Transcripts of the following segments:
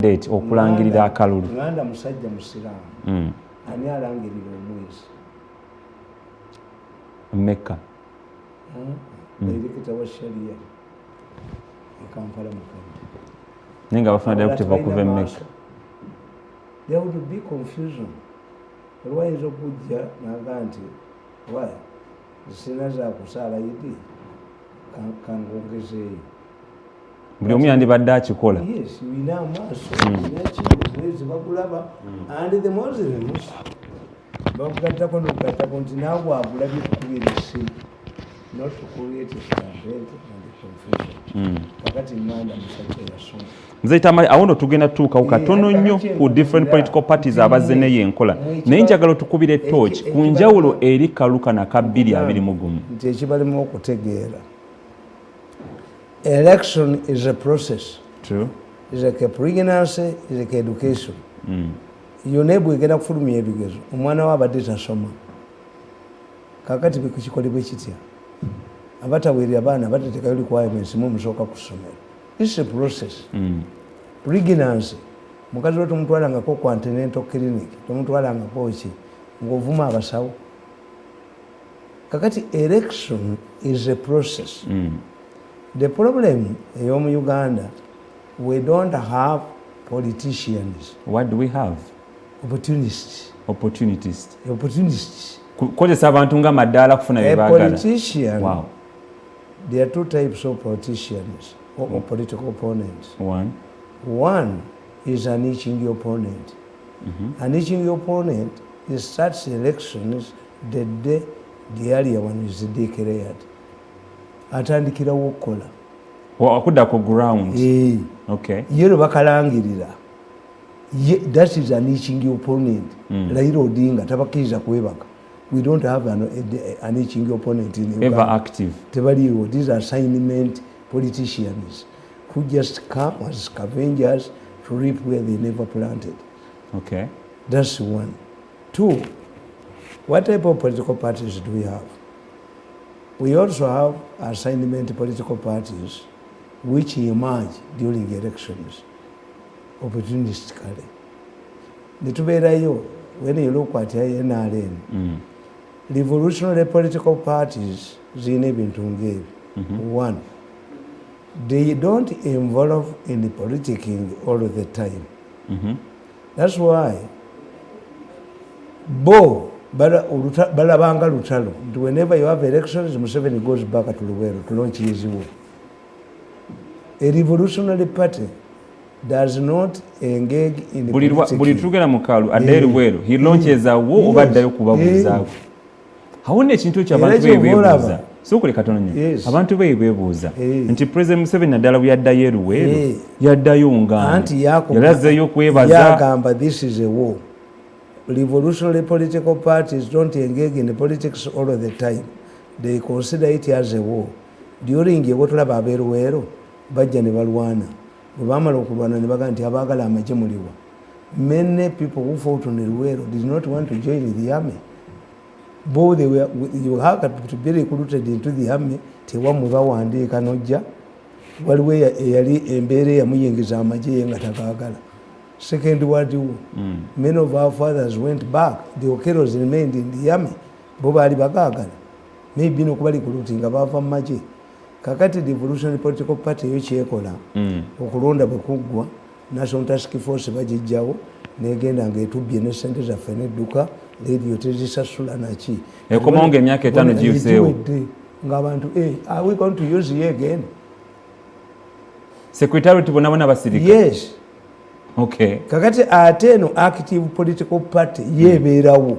date okulangirira akalulu. Uganda musajja musiraamu. Ani alangirira omwezi? Mecca. Director wa sharia. Kampala mukandi. Ninga bafuna directive okuva Mecca. There would be confusion. Olwayinza okujja naga nti why zisina za kusala yidi kangongezeeyo. Buli omu yandibadde akikola. Yes, wina amaaso mwezi bagulaba and the Muslims bakugattako n'okugattako nti naawe agulabye kukubirisi not to create a stampede and confusion. Kakati Nganda musajja yasoma. Nze Tamale awono tugenda tuukawo katono nnyo ku different political parties abazze neyo enkola. Naye njagala tukubire torch ku njawulo eri Kaluka na Kabbiri abiri mu gumu. Nti ekibalimu okutegeera. Election is a process. True. Is like a pregnancy, is like education. Yonna bwegenda kufulumya ebigezo omwana we abadde tasoma. Kakati bikukikolebwa kitya? Abataweerera abaana bateekayo requirements mu musooka ku ssomero. It's a process. Pregnancy. Mukazi we tomutwalangako ku antenatal clinic, tomutwalangako ki ng'ovuma abasawo. Kakati election is a process. The problem in Uganda, we don't have politicians. What do we have? Opportunists. Opportunists. Opportunists. Kozesa abantu nga maddaala kufuna bye baagala. A politician. Wow. There are two types of politicians or political opponents. One is an itching opponent. An itching opponent starts elections the day the earlier one is declared. Atandikirawo okukola. Akudda ku ground. Okay. Yero bakalangirira. That is an itching opponent. Raila Odinga tabakiriza kwebaka. We don't have an itching opponent in Uganda. Ever active. Tebaliwo. These are assignment politicians who just come as scavengers to reap where they never planted. Okay. That's one. Two, what type of political parties do we have? We also have assignment political parties which emerge during elections opportunistically. Nitubeerayo, when you look at NRM, revolutionary political parties zirina ebintu ng'ebyo. One, they don't involve in the politicking all the time. That's why balabanga lutalo. Whenever you have elections, Museveni goes back to Luwero to launch his war. A revolutionary party does not engage in the politicking. Buli tugera mukalu adde Luwero, he launches a war oba addayo kubabuuzaako. Hawone ekintu ky'abantu beebuuza. Sokole katono nnyo. Abantu beebuuza nti President Museveni naddala bwe yaddayo Luwero, yaddayo Uganda. Yalazeeyo kwebaza. Yagamba this is a war. Revolutionary political parties don't engage in the politics all of the time. They consider it as a war. During yegotulaba abeeruweero bajja ne balwana. Bwe baamala okulwana ne bagamba nti abaagala amagye muliwa. Many people who fought on the Luwero did not want to join the army. Both they were, you had to be recruited into the army. Tewamu bawandiika n'ojja. Waliwo eyali embeera eyamuyingiza amagye nga tagaagala. Second World War. Many of our fathers went back. The Okeros remained in the army. Bo baali bagaagala. Maybe no kubali kulutinga bava mu magye. Kakati the Revolutionary Political Party yo kyekola okulonda bwe kuggwa National Task Force bagijjawo negenda ng'etubbye ne ssente zaffe n'edduka leediyo tezisasula naki. Ekomawo ng'emyaka 5 giyiseewo. Ng'abantu are we going to use ye again? Secretariat bonna basirika. Yes. Okay. Kakati ate eno active political party yebeerawo.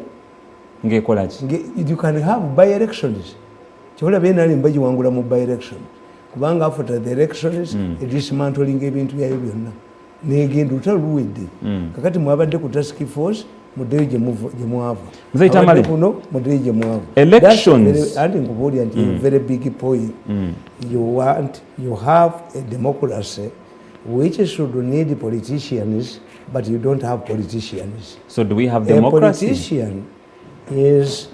Ng'ekola ki? You can have by-elections. Kyobola BNRM bagiwangula mu by-election. Kubanga after the elections, dismantling ebintu byayo byonna. Negenda utaluwedde. Kakati mwabadde ku task force muddeyo gye mwava. Nze Tamale kuno muddeyo gye mwava. Elections. Andi nkubulya nti very big point. You have a democracy which should need politicians, but you don't have politicians. So do we have democracy? A politician is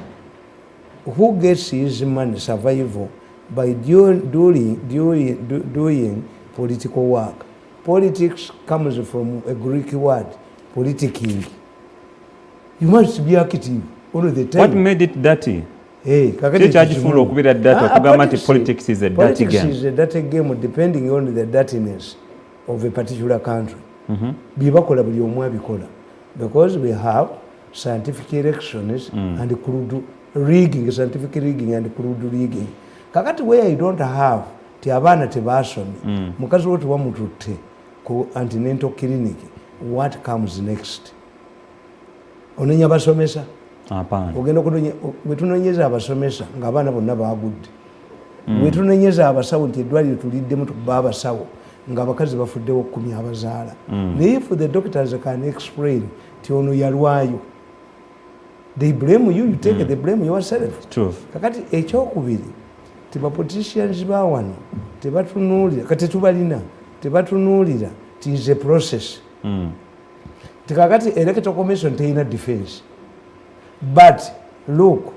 who gets his money survival by doing political work. Politics comes from a Greek word, politicking. You must be active all the time. What made it dirty? Politics Politics is a dirty game. Politics is a dirty game depending on the dirtiness of a particular country. Because we have scientific elections and crude rigging, scientific rigging and crude rigging. Kakati where you don't have tiabana tibasoni mukazi wote wamututte ku antenatal clinic, what comes next? Onenya basomesa? Apana. Ogenda kunonya wetunonyeza abasomesa ng'abaana bonna baagudde. Wetunonyeza abasawo nti eddwaliro tuliddemu tukuba abasawo ng'abakazi bafuddewo 10 abazaala. If the doctors can explain ti ono yalwayo, they blame you, you take the blame yourself. True. Kakati ekyokubiri tiba politicians ba wano tebatunuulira kati tubalina tebatunuulira ti is a process. Tikakati electoral commission teyina defense. But look,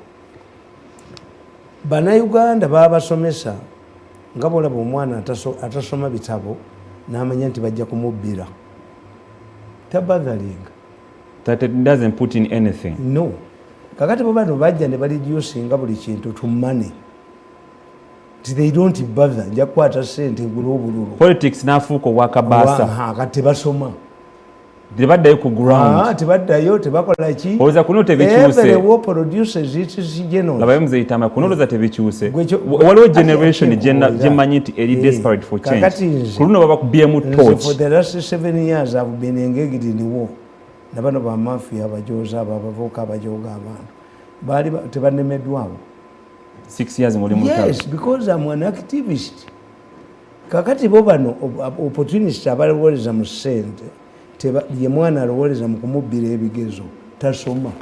Bannayuganda babasomesa nga bolaba omwana atasoma bitabo n'amanya nti bajja kumubbira. Tabothering. That it doesn't put in anything. No. Kakati bo bano bajja ne baliducinga buli kintu to money. They don't bother. Nja kukwata ssente ngula obululu. Politics n'afuuka obwakabaasa. Kati tebasoma. Tebaddayo ku ground. Tebaddayo tebakola ki? Olowooza kuno tebikyuse. Every war produces its genos. Labayo muzeyitama kuno olowooza tebikyuse. Waliwo generation gyemanyi nti eri desperate for change. Ku luno babakubyemu torch. For the last 7 years I've been engaged in war. Nabano ba mafia abajooza abavubuka abajooga abantu. Baali tebanemeddwawo. 6 years ngoli mu Yes, because I'm an activist. Kakati bo bano opportunist abalowoleza mu ssente ye mwana alowoleza mu kumubbira ebigezo tasoma.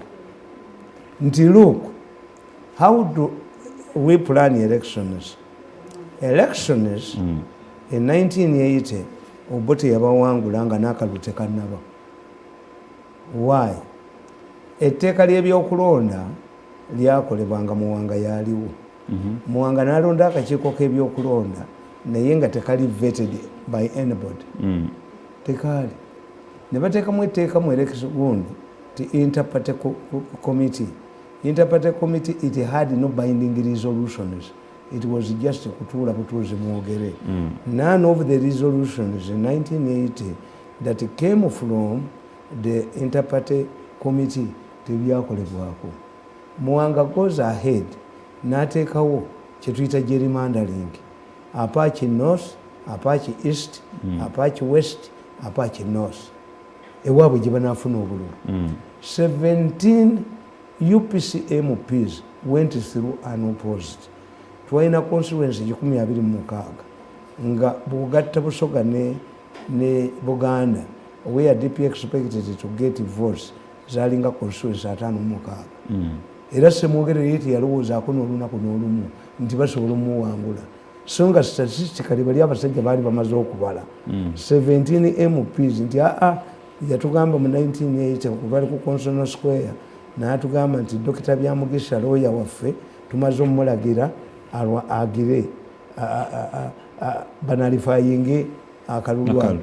Nti look, how do we plan elections? Elections in 1980 Obote yabawangula nga n'akalulu tekannaba. Why? Etteeka ly'ebyokulonda lyakolebwanga Muwanga yaliwo. Muwanga n'alonda akakiiko k'ebyokulonda naye nga tekali vetted by anybody. Tekali. Ne bateekamu etteeka mu election ti interparty committee. Interparty committee, it had no binding resolutions. It was just kutuula butuuzi mwogere. None of the resolutions in 1980 that came from the interparty committee tebyakolebwako. Muwanga goes ahead n'ateekawo kye tuyita gerrymandering. Apache North, Apache East, Apache West, Apache North. Ewaabwe gye banaafuna obululu. 17 UPC MPs went through unopposed. Twalina constituency 26 nga bugatta Busoga ne Buganda where DP expected to get votes zalinga constituency 56. Era Semwogere yeti yalowoozaako n'olunaku n'olumu nti basobola omuwangula. So nga statistically bali abasajja baali bamaze okubala 17 MPs nti yatugamba mu 1980 okuvali ku Constitutional Square n'atugamba nti Dr. Byamugisha lawyer waffe tumaze omulagira agire banalifying akalulu.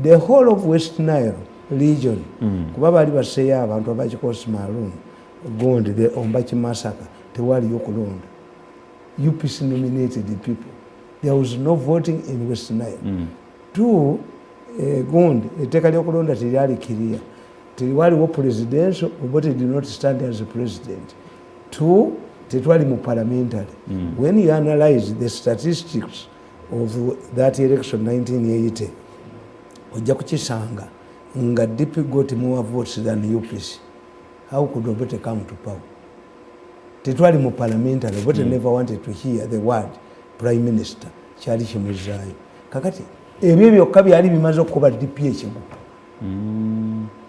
The whole of West Nile region kuba baali baseeyo abantu abakikosi Maroon Gondi the Ombachi massacre tewaliyo kulonda. UPC nominated the people. There was no voting in West Nile. Two, Gondi etteeka ly'okulonda teryali clear. Tewaliwo presidential, Obote did not stand as a president. Two, tetwali mu parliamentary. When you analyze the statistics of that election 1980, ojja kukisanga nga DP got more votes than UPC. How could Obote come to power? Tetwali mu parliamentary. Obote never wanted to hear the word prime minister. Kyali kimuzaayo. Kakati ebyo byokka byali bimaze okuba DP ekigo.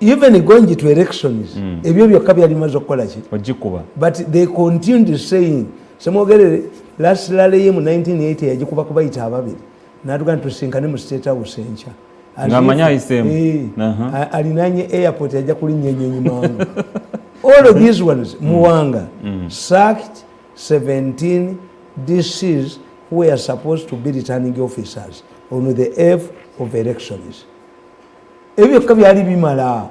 Even going to elections, ebyo byokka byali bimaze okukola ki? Ogikuba. But they continued saying, Semwogere last rally mu 1980 yagikuba kubayita ababiri. N'atugamba tusinkane mu State House enkya. Ngamanya isemu. Alinanye airport yajja kulinnya ennyonyi mangu. All of these ones, Muwanga sacked 17 DCs who were supposed to be returning officers on the of elections. Ebyo byali bimala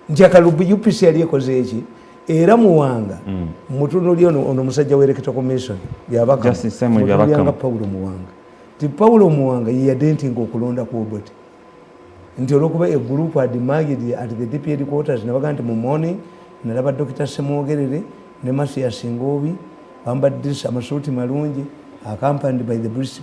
nti akalubu UPC yali ekoze eki era Muwanga mutunuli ono musajja wa Electoral Commission yabaka mutunuli Paulo Muwanga ti Paulo Muwanga yadentinga okulonda ku Obote nti olwokuba a group had emerged at the DP headquarters nabaga nti mu morning nalaba Dr. Semwogerere ne mafias Ngobi bambadde amasuuti malungi accompanied by the British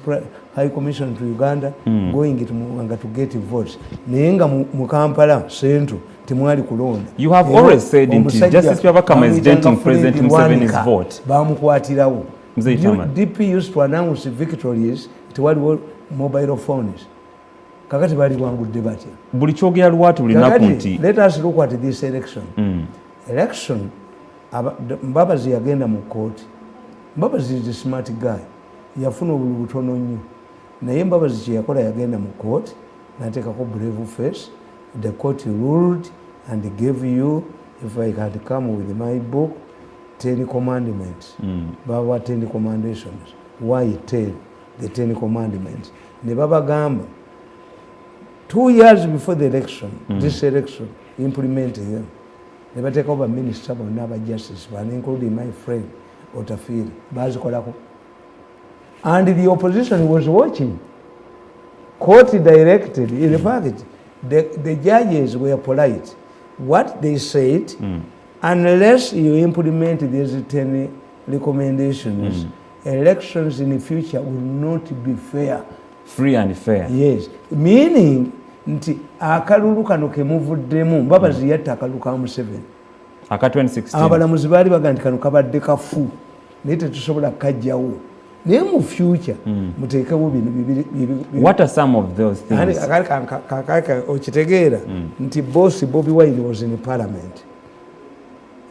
High Commission to Uganda going to Muwanga to get votes naye nga mu Kampala Central timwali kulonda. You have always said Justice Byabakama is denting President Museveni's vote. Bamukwatirawo. DP used to announce victories tiwaliwo mobile phones. Kakati bali wangudde batya. Buli kyogera lwatu linaku nti. Let us look at this election. Election Mbabazi yagenda mu court. Mbabazi is a smart guy. Yafuna obululu butono nnyo. Naye Mbabazi kye yakola yagenda mu court nateekako brave face. The court ruled and gave you, if I had come with my book, 10 commandments. Baba 10 recommendations. Why 10? The 10 commandments. Ne Baba Gamba, 2 years before the election, this election, implementing them. Never take over minister of Nava Justice, including my friend Otafiri, Bazikolako. And the opposition was watching. Court directed, in fact, the judges were polite. What they said, unless you implement these 10 recommendations, elections in the future will not be fair. Free and fair. Yes. Meaning, nti akalulu kano kemuvuddemu Mbabazi yatta akalulu ka Museveni. Aka 2016. Abalamuzi baali baga nti kano kabadde kafu. Naye tetusobola kajjawo. Naye mu future muteekewo bino bibiri. What are some of those things? Okitegeera nti boss Bobi Wine was in parliament.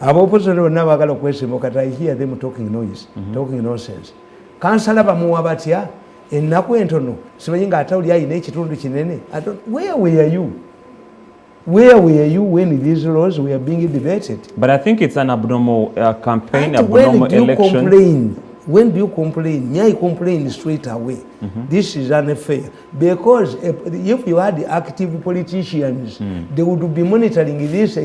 Ab'opposition bonna baagala okwesimba kati I hear them talking noise, talking nonsense. Kansala bamuwa batya ennaku entono simanyi nga atawuli ayina ekitundu kinene. Where were you? Where were you when these laws were being debated? But I think it's an abnormal campaign, abnormal election. When do you complain? May I complain straight away? This is unfair. Because if you had active politicians, they would be monitoring this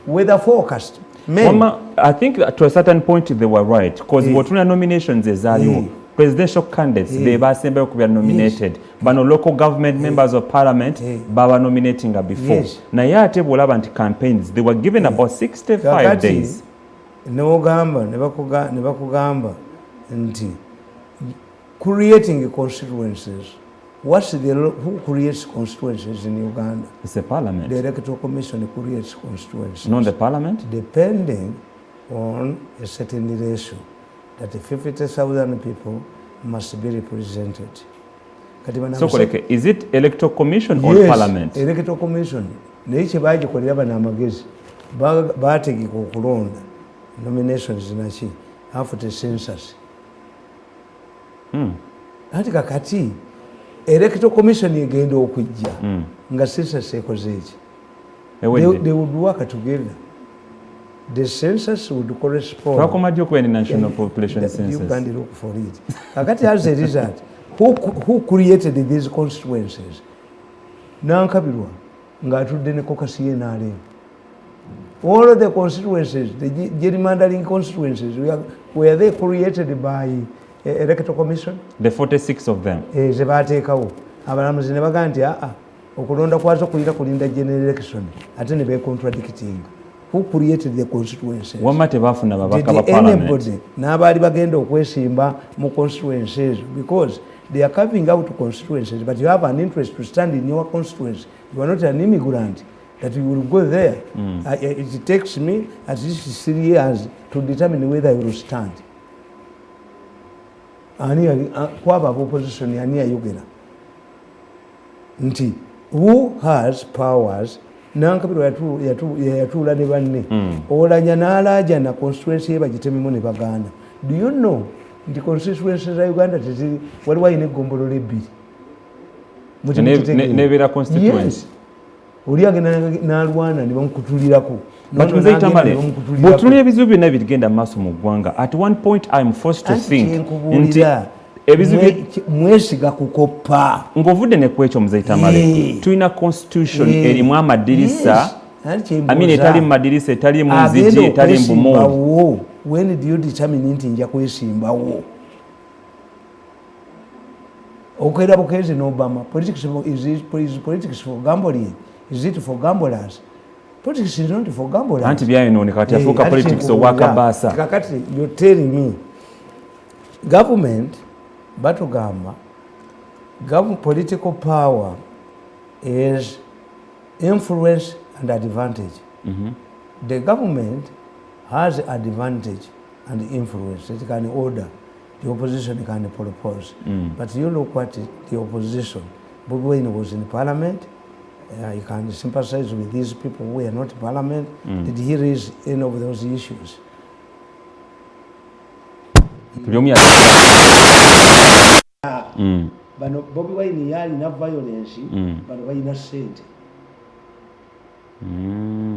weather forecast. I think to a certain point they were right. Because what nominations is presidential candidates, they were nominated. But no local government members of parliament, they were nominating before. Now, yeah, campaigns, they were given about 65 days. No gamba, never kugamba. Creating constituencies. Who creates constituencies in Uganda? It's the parliament. The Electoral Commission creates constituencies. Not the parliament? Depending on a certain ratio, that 50,000 people must be represented. So, is it Electoral Commission or Parliament? Yes, Electoral Commission. Neiche baje kolera bana magezi. Bategi kulonda nominations nachi after the census. Ati kakati Electoral Commission yegenda okujja nga census ekoze eki. They would work together. The census would correspond. How come you go in national population census? You can't look for it. Kakati as a result, who created these constituencies? Nankabirwa nga atudde ne kokasi y'enaalemu. All of the constituencies, the gerrymandering constituencies, were they created by Electoral Commission? The 46 of them. Ze baateekawo. Abalamuzi ne baga nti okulonda kwazo kuyita kulinda general election ate ne contradicting. Who created the constituencies? Did anybody n'abaali bagenda okwesimba mu constituencies because they are carving out constituencies, but you have an interest to stand in your constituency. You are not an immigrant that you will go there. It takes me at least 3 years to determine whether I will stand. Kwaba opposition ani ayogera nti who has powers nankabirwa yatuula ne banne olanya n'alaaja na constituency ye bagitememu ne bagaana. Do you know nti constituency za Uganda waliwo ayina eggombolola ebbiri nebeera constituency? Oli agenda n'alwana ne bamukutulirako. Bw'otunula ebizibu byonna bigenda maaso mu ggwanga, at one point I'm forced to think nti mwesiga kukoppa ng'ovudde ne kwekyo muzeyi Tamale tulina constitution erimu amadirisa etali mu madirisa etali mu nzigi etali mu bumooli. When do you determine nti nja kwesimbawo? Okwera bukezi n'Obama. Politics is politics for gambling. Is it for gamblers? Politics is not for gamblers. Anti byayinoone kati afuuka politics obwakabaasa. Kakati you're telling me government batugamba political power is influence and advantage. The government has advantage and influence. It can order. The opposition can propose. But you look what the opposition, Bobi Wine was in parliament. You can sympathize with these people who are not in parliament. Did he raise any of those issues? But Bobi Wine yalina violence, but balina sente.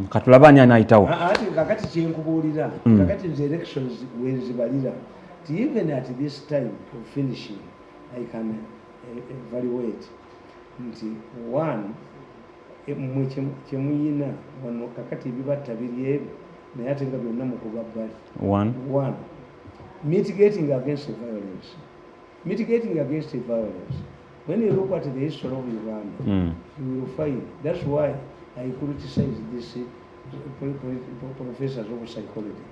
Katulabanya anaayitawo. Ati kakati kyenkubuulira, kakati nze elections wezibalira. Even at this time of finishing, I can evaluate. One, kyemuyina wano kakati ebibatta biri ebyo naye ate nga byonna mukuba bbali. One, mitigating against violence. Mitigating against violence. When you look at the history of Uganda, you will find that's why I criticize these professors of psychology.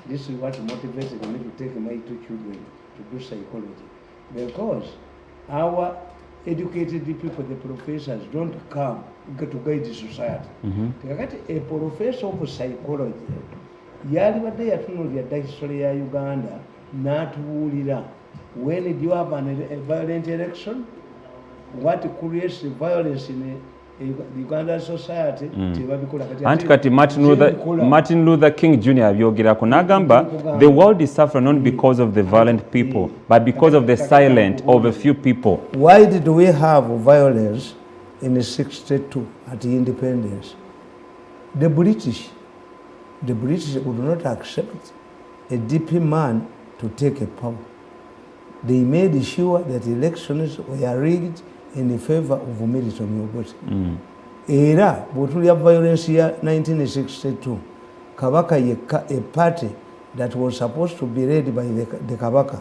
This is what motivated me to take my 2 children to do psychology. Because our educated people, the professors, don't come to guide the society. A professor of psychology, yali badde yatunuulira dda history ya Uganda n'atubuulira when do you have a violent election, what creates violence in the Ugandan society. Anti kati Martin Luther King Jr. abyogerako n'agamba the world is suffering not because of the violent people but because of the silent of a few people. Why did we have violence in 62 at the independence? The British would not accept a DP man to take a power. They made sure that elections were rigged in favor of Milton Obote. Era bw'otulya violence ya 1962, Kabaka yekka, a party that was supposed to be led by the Kabaka,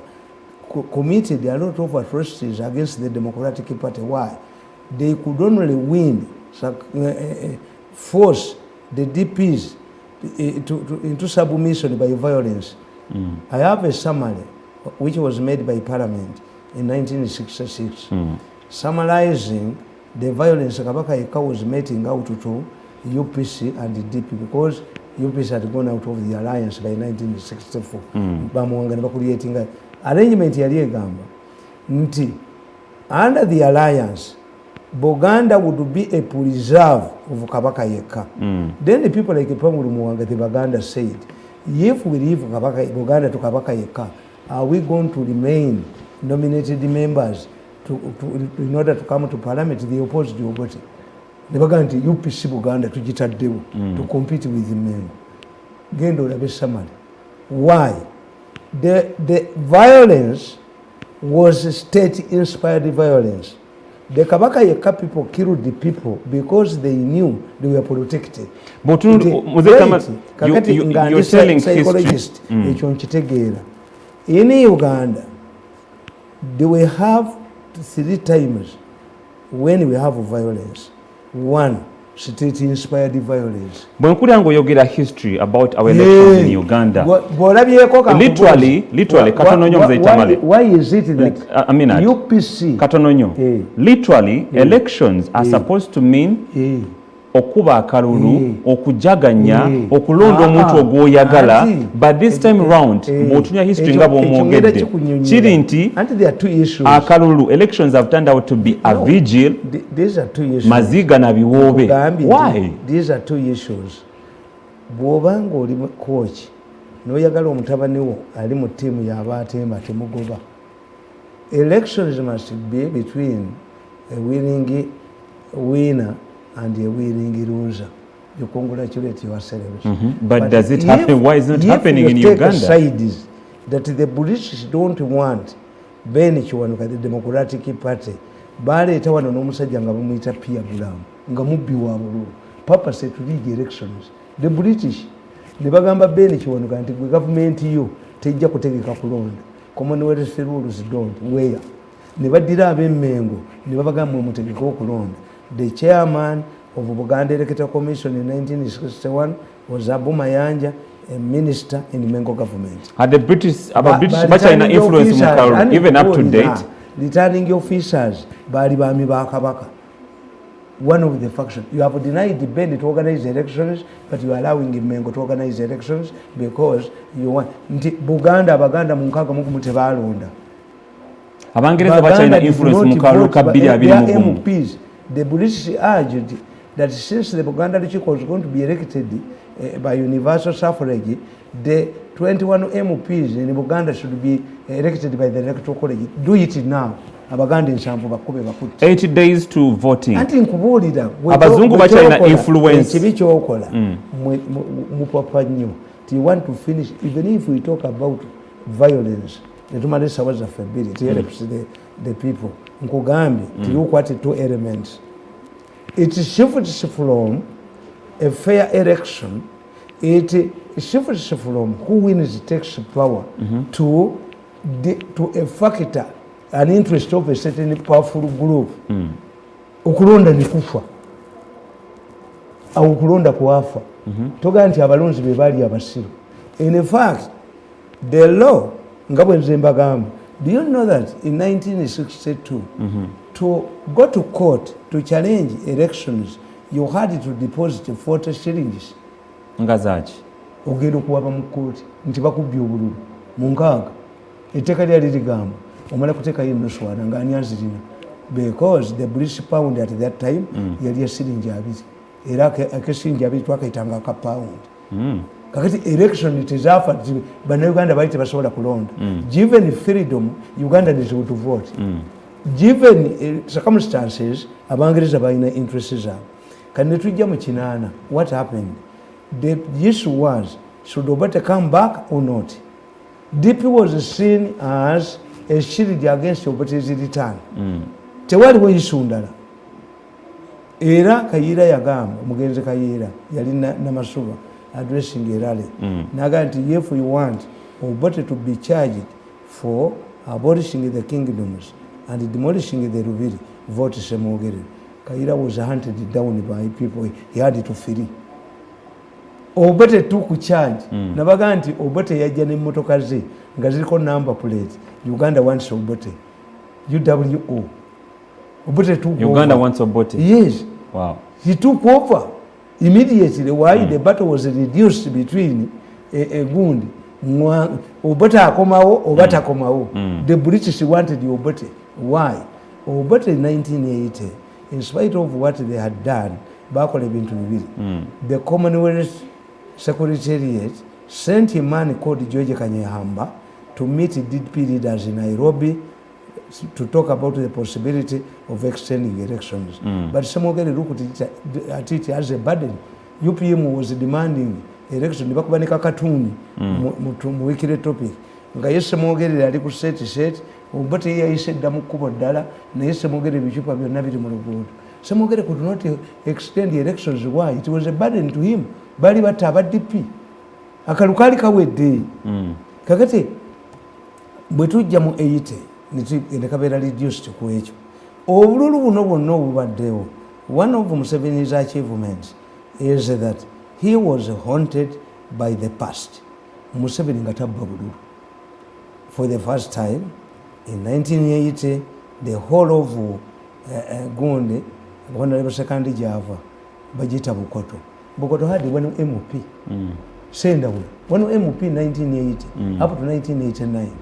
committed a lot of atrocities against the Democratic Party. Why? They could only win, force the DPs into submission by violence. I have a summary which was made by Parliament in 1966. Summarizing the violence Kabaka Yeka was meting out to UPC and the DP because UPC had gone out of the alliance by 1964. Bamuwanga ne creating arrangement yali egamba nti under the alliance Buganda would be a preserve of Kabaka Yeka. Then the people like Pamulu Muwanga the Baganda said, if we leave Buganda to Kabaka Yeka, are we going to remain nominated members in order to come to parliament? They opposed the Obote. They were going to UPC Buganda to Jitadeu to compete with the men. Gendo Rabe Samari. Why? The violence was state-inspired violence. The Kabaka Yeka people killed the people because they knew they were protected. But you're telling psychologist history. In Uganda, they will have 3 times when we have violence. One, state-inspired violence. Bw'enkulira ng'oyogera history about our elections in Uganda. Literally, katono nnyo muzeyi Tamale. Why is it that UPC katono nnyo. Literally, elections are supposed to mean okuba akalulu, okujaganya, okulonda omuntu ogw'oyagala, but this time round bw'otunya history nga bw'omwogedde kiri nti akalulu, elections have turned out to be a vigil, maziga na biwoobe. Why? These are 2 issues. Bw'obanga oli coach n'oyagala omutabani wo ali mu ttiimu y'abaatemba temugoba. Elections must be between a winning winner and a winning loser. You congratulate yourselves. But does it happen? Why is it not happening in Uganda? Side is that the British don't want Ben Kiwanuka the Democratic Party baleeta wano n'omusajja nga bamuyita Pierre Bulamu nga mubbi wa bululu purpose to rig elections. The British ne bagamba Ben Kiwanuka nti gwe gavumenti yo tejja kutegeka kulonda. Commonwealth rules don't where ne baddira ab'Emmengo ne babagamba mutegeka okulonda. The chairman of Buganda Electoral Commission in 1961 was Abu Mayanja, a minister in the Mengo government. Had the British China influence Mukaru, even up to date? Returning officers, Bari Bami Bakabaka. One of the factions. You have denied the Beni to organize elections, but you are allowing Mengo to organize elections because you want Buganda, Baganda, Munkaga Mukutevalunda. Abangereza ba China influence Mukaru Kabili Abili MPs. The British urged that since the Buganda Leadership was going to be elected by universal suffrage, the 21 MPs in Buganda should be elected by the Electoral College. Do it now. Abaganda nsambu bakube bakuti. 8 days to voting. Anti nkubulira. Abazungu ba China influence. Kibi kyokola. Mupapa nnyo. You want to finish, even if we talk about violence, netumalisa waza febili, it helps the people. Nkugambi, tilukwati 2 elements. It shifts from a fair election, it shifts from who wins takes power to a factor, an interest of a certain powerful group. Ukulonda ni kufa. Au ukulonda kuafa. Toga nti abalonzi bebali abasiru. In fact, the law, ngabwe nzembagamba, do you know that in 1962, to go to court to challenge elections, you had to deposit 40 shillings. Ngazachi. Ogenda okuwaba mu kkooti nti bakubye obululu mu nkaaga. Etteeka lyali ligamba omala kuteekayo ennoswana ng'ani azirina. Because the British pound at that time yali ya siringi 2. Era akesiringi 2 twakayitanga aka pound. Kakati election tezafa bannayuganda bali tebasobola kulonda. Given freedom, Ugandans would vote. Given circumstances, abangereza balina interests zaabwe. Kane tujja mu kinaana, what happened? The issue was, should Obote come back or not? DP was seen as a shield against Obote's return. Tewaliwo issue ndala. Era Kayira yagamba, omugenzi Kayira, yali Namasuba, addressing a rally. Naga nti if we want Obote to be charged for abolishing the kingdoms and demolishing the Rubiri, vote Semogere. Kayira was hunted down by people. He had to flee. Obote took charge. Nabaga nti Obote yajja n'emmotoka ze nga ziriko number plate. Uganda wants Obote. UWO. Obote took Uganda over. Wants Obote. Yes. Wow. He took over immediately. Why the battle was reduced between Gundi. Obote akomawo, Obata akomawo. The British wanted Obote. Why? Obote in 1980, in spite of what they had done, bakola ebintu bibiri. The Commonwealth Secretariat sent a man called George Kanyehamba to meet DP leaders in Nairobi to talk about the possibility of extending elections. But Semogere looked at it as a burden. UPM was demanding election. Bakubanika katuni mu wikire topic. Nga Semogere ali ku set Obote yayise ddamu kkubo ddala naye Semogere ebicupa byonna biri mu luguudo. Semogere could not extend the elections. Why? It was a burden to him. Bali batta aba DP. Akalukaali kawedde. Kakati bwe tujja mu 80 ne kabeera reduced ku ekyo. Obululu buno bwonna obubaddewo. One of Museveni's achievements is that he was haunted by the past. Museveni nga tabba bululu. For the first time in 1980, the whole of Gundi, Honorable Second Java, Bajita Bukoto. Bukoto had one MP. Senda one MP 1980 up to 1989.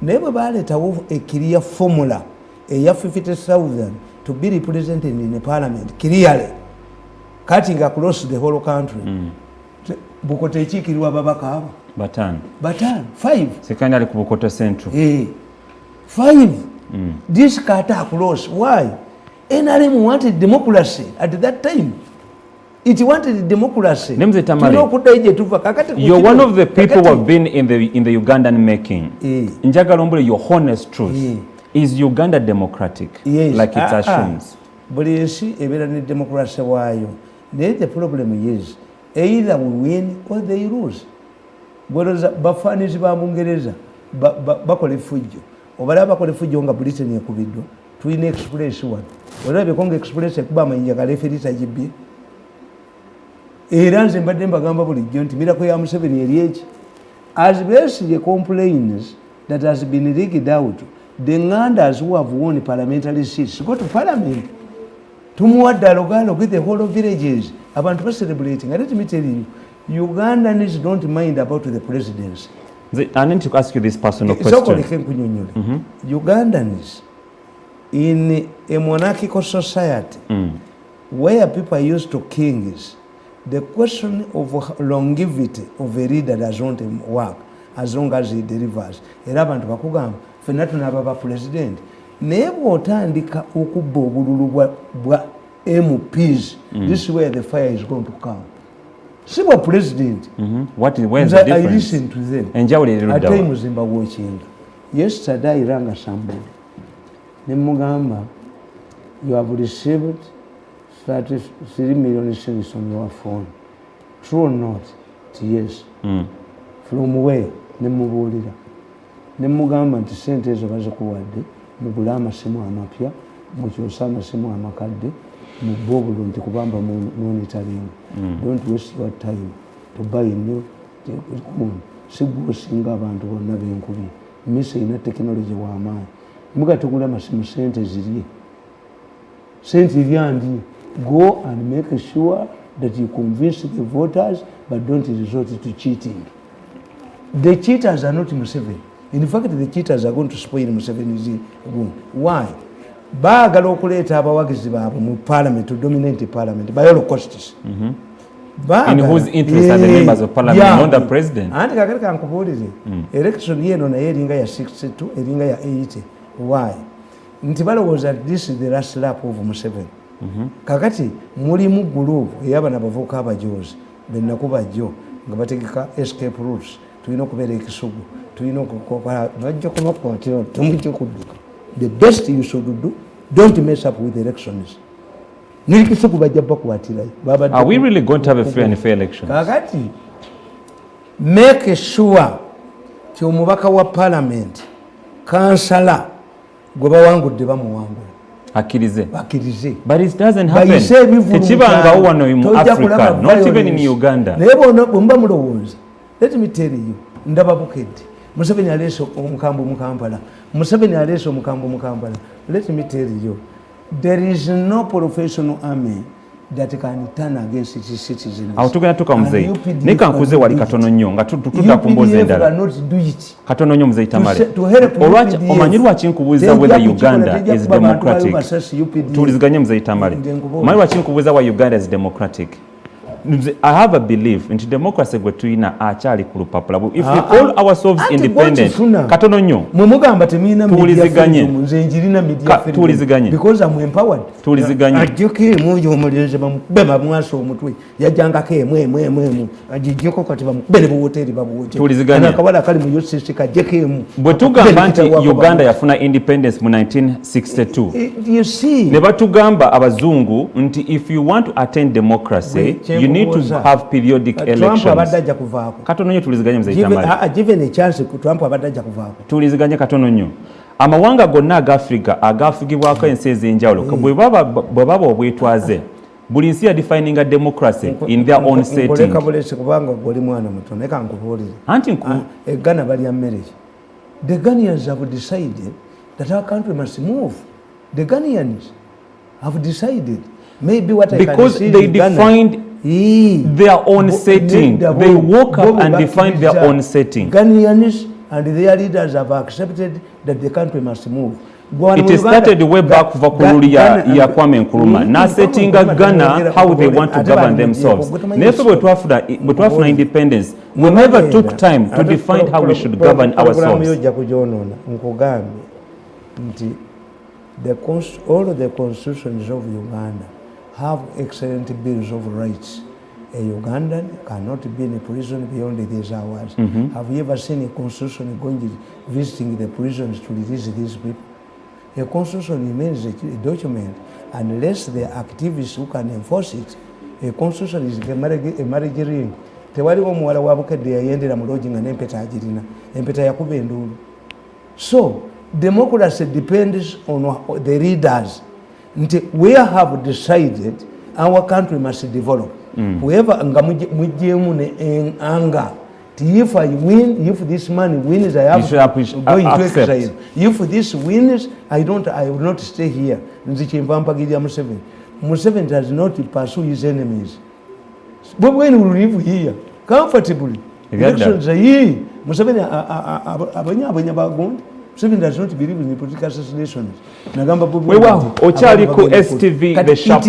Never ballet a clear formula, a year 50,000 to be represented in the parliament clearly, cutting across the whole country. Bukoto Chikirwa Babaka. Batan. 5. Secondary Bukoto Central. 5. This cut across. Why? NRM wanted democracy at that time. It wanted democracy. You're one of the people who have been in the Ugandan making. Njagala your honest truth. Is Uganda democratic? Yes. Like it assumes. But you see, even democracy, why? The problem is either we win or they lose. Whereas Bafani's Bamungereza, Bakole Fujo, or whatever Fujo nga Britain Yakubido, Twin Express one. Whatever Kong Express at Bama in Yakalefita Jibi. Iran's in Bademba Gamba, Mirakoyam 7 years. As best the complaints that has been rigged out, the Ngandas who have won parliamentary seats go to parliament. Tumwa Dalogalo with the whole of villages about celebrating. Let me tell you, Ugandans don't mind about the presidency. I need to ask you this personal question. Ugandans in a monarchical society where people are used to kings, the question of longevity of a leader doesn't work as long as he delivers. Erabantu bakugamba fenna tunaba president naye bw'otandika okubba obululu bwa MPs, this is where the fire is going to come. See what president. Where's the difference? I listen to them. At times in watching. Yesterday I rang somebody. Nemugamba, you have received 33 million shillings on your phone. True or not? Yes. From where? Nemubulira. Nemugamba nti sente ezo bazikuwadde mugule amasimu amapya mukyuse amasimu amakadde mubbe obululu nti kubamba monitoring. Don't waste your time to buy new phone. Sigwosinga abantu bonna benkubi mise ina technology w'amaanyi mugatugula amasimu sente ziri sente lyandi. Go and make sure that you convince the voters but don't resort to cheating. The cheaters are not Museveni. In fact, the cheaters are going to spoil Museveni's room. Why? Baagala okuleeta abawagizi baabwe mu parliament to dominate the parliament by all costs. In whose interest are the members of parliament, not the president? Anti kakati kankubuulire election yeno naye eringa ya 62 eringa ya 80. Why? Nti balowooza this is the last lap of Museveni. Kakati mulimu group ey'abana abavubuka abajozi bennakuba jjo nga bategeka escape routes. Tulina okubeera ekisugu, tulina okukola bajja kubakwatira temujja kudduka. The best you should do, don't mess up with elections. N'ekisugu bajja bakwatirayo. Are we really going to have a free and fair election? Kakati make sure ti omubaka wa parliament kansala gwe bawangudde bamuwangula akkirize. But it doesn't happen. Tekibangawo wano mu Africa, not even in Uganda. Naye bomba mulowooza. Let me tell you, ndaba bukedde. Museveni aleese omukambo mu Kampala. Let me tell you, there is no professional army that can turn against its citizens. Awo tugenda tuka muzeyi. Ne kankuze wali katono nnyo nga tututa kumboza endala. Katono nnyo muzeyi Tamale. Olwaki omanyi lwaki nkubuuza whether Uganda is democratic? Tuliziganye muzeyi Tamale. Omanyi lwaki nkubuuza wa Uganda is democratic? I have a belief in democracy gwe tulina akyali ku lupapula. If we call ourselves independent, katono nnyo. Mumugamba temina tuliziganye. Nze njirina media freedom. Tuliziganye. Because I'm empowered. Tuliziganye. Ajjoke moyo omulenze bamukubeba mwaso omutwe. Yajjangako emwe. Ajijjoko kati bamukubere mu hoteli babuwoje. Tuliziganye. Akawala kali mu UCC kajjeko emu. Bwe tugamba nti Uganda yafuna independence mu 1962. You see. Ne batugamba abazungu nti if you want to attain democracy, you need to have periodic elections. Trump abadde kuvaako. Katono nnyo tuliziganye muzeyi Tamale. Given a chance Trump abadde kuvaako. Tuliziganye katono nnyo. Amawanga gonna aga Africa agafugibwako ensi ez'enjawulo bwe baba obwetwaze buli nsi ya defining a democracy in their own setting. Nkoleka bulesi kubanga goli mwana muto naye kankubuulire. Anti Ghana balya mmere. The Ghanaians have decided that our country must move. The Ghanaians have decided. Maybe what I because can see they defined their own setting. They woke up and defined their own setting. Ghanaians and their leaders have accepted that the country must move. It started way back for Kululi ya Kwame Nkrumah. Now setting Ghana how they want to govern themselves. Never bwe independence, we never took time to define how we should govern ourselves. All the constitutions of Uganda have excellent bills of rights. A Ugandan cannot be in a prison beyond these hours. Have you ever seen a constitution going visiting the prisons to release these people? A constitution remains a document unless the activists who can enforce it. A constitution is a marriage ring. Tewali omuwala wabukadde yayendera mu lodging n'empeta agirina. Empeta yakuba enduulu. So, democracy depends on the leaders. We have decided our country must develop. Whoever nga mujjemu ne anger. If I win, if this man wins, I have going to exile. If this wins, I will not stay here. Nzichimpampagirya Museveni. Museveni does not pursue his enemies. But when we live here, comfortably, elections are here. Museveni abanya bagundi. Museveni does not believe in the political assassinations. Nagamba Wewa, ochali ku STV the sharp